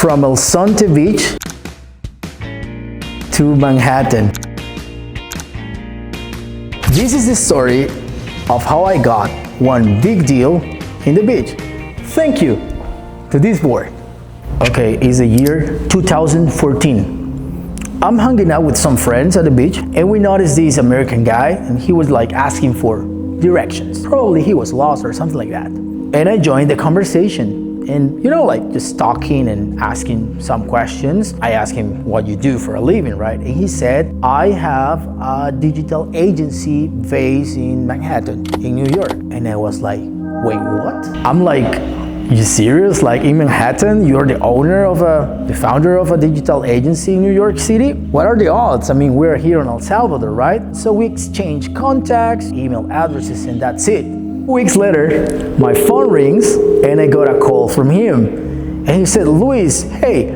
From El Zonte Beach to Manhattan. This is the story of how I got one big deal in the beach. Thank you to this board. Okay, it's the year 2014. I'm hanging out with some friends at the beach and we noticed this American guy and he was like asking for directions. Probably he was lost or something like that. And I joined the conversation. And like just talking and asking some questions. I asked him what you do for a living, right? And he said, I have a digital agency based in Manhattan, in New York. And I was like, wait, what? I'm like, you serious? Like in Manhattan, you're the owner of the founder of a digital agency in New York City? What are the odds? I mean, we're here in El Salvador, right? So we exchange contacts, email addresses, and that's it. Weeks later, my phone rings and I got a call from him. And he said, Luis, hey,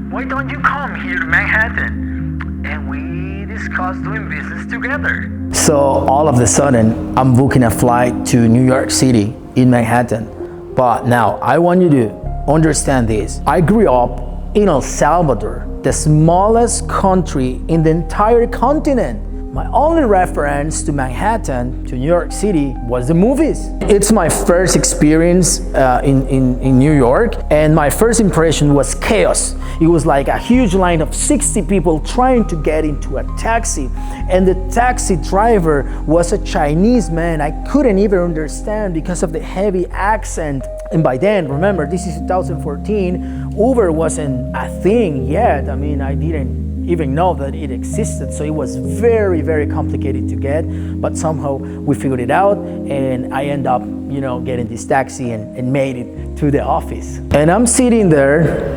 why don't you come here to Manhattan? And we discuss doing business together. So all of a sudden, I'm booking a flight to New York City in Manhattan. But now I want you to understand this. I grew up in El Salvador, the smallest country in the entire continent. My only reference to Manhattan, to New York City, was the movies. It's my first experience in New York, and my first impression was chaos. It was like a huge line of 60 people trying to get into a taxi, and the taxi driver was a Chinese man I couldn't even understand because of the heavy accent. And by then, remember, this is 2014, Uber wasn't a thing yet. I mean, I didn't even know that it existed, so it was very, very complicated to get, but somehow we figured it out and I end up getting this taxi and made it to the office. And I'm sitting there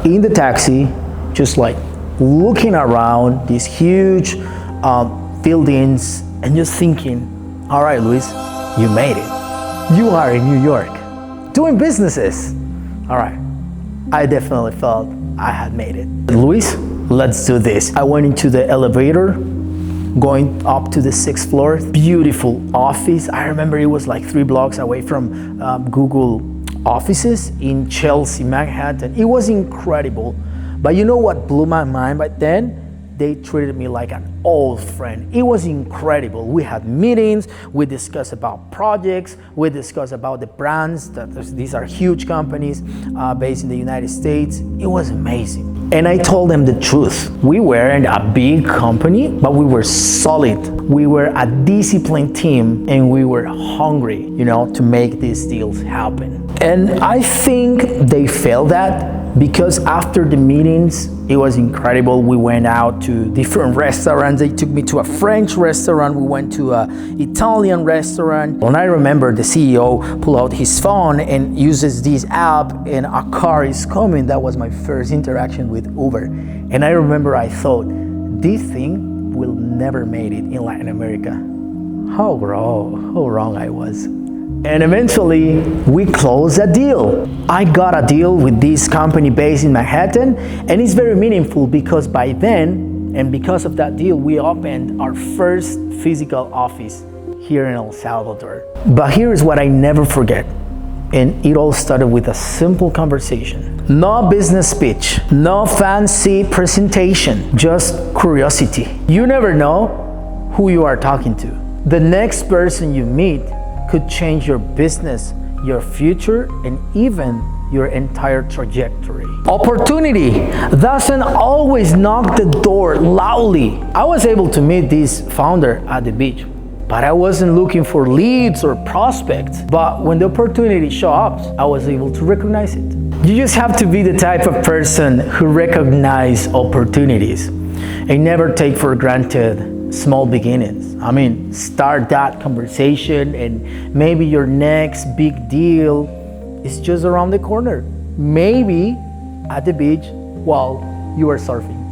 in the taxi just like looking around these huge buildings and just thinking, all right, Luis, you made it. You are in New York doing businesses. All right, I definitely felt I had made it. Luis, let's do this. I went into the elevator, going up to the 6th floor. Beautiful office. I remember it was like 3 blocks away from Google offices in Chelsea, Manhattan. It was incredible. But you know what blew my mind back then? They treated me like an old friend. It was incredible. We had meetings, we discussed about projects, we discussed about the brands, these are huge companies based in the United States. It was amazing. And I told them the truth. We weren't a big company, but we were solid. We were a disciplined team and we were hungry, to make these deals happen. And I think they felt that because after the meetings, it was incredible. We went out to different restaurants. They took me to a French restaurant. We went to an Italian restaurant. And I remember the CEO pulled out his phone and uses this app and a car is coming. That was my first interaction with Uber. And I remember I thought, this thing will never make it in Latin America. How wrong I was. And eventually, we closed a deal. I got a deal with this company based in Manhattan, and it's very meaningful because by then, and because of that deal, we opened our first physical office here in El Salvador. But here is what I never forget, and it all started with a simple conversation. No business pitch, no fancy presentation, just curiosity. You never know who you are talking to. The next person you meet could change your business, your future, and even your entire trajectory. Opportunity doesn't always knock the door loudly. I was able to meet this founder at the beach, but I wasn't looking for leads or prospects. But when the opportunity showed up, I was able to recognize it. You just have to be the type of person who recognizes opportunities and never take for granted small beginnings. I mean, start that conversation and maybe your next big deal is just around the corner. Maybe at the beach while you are surfing.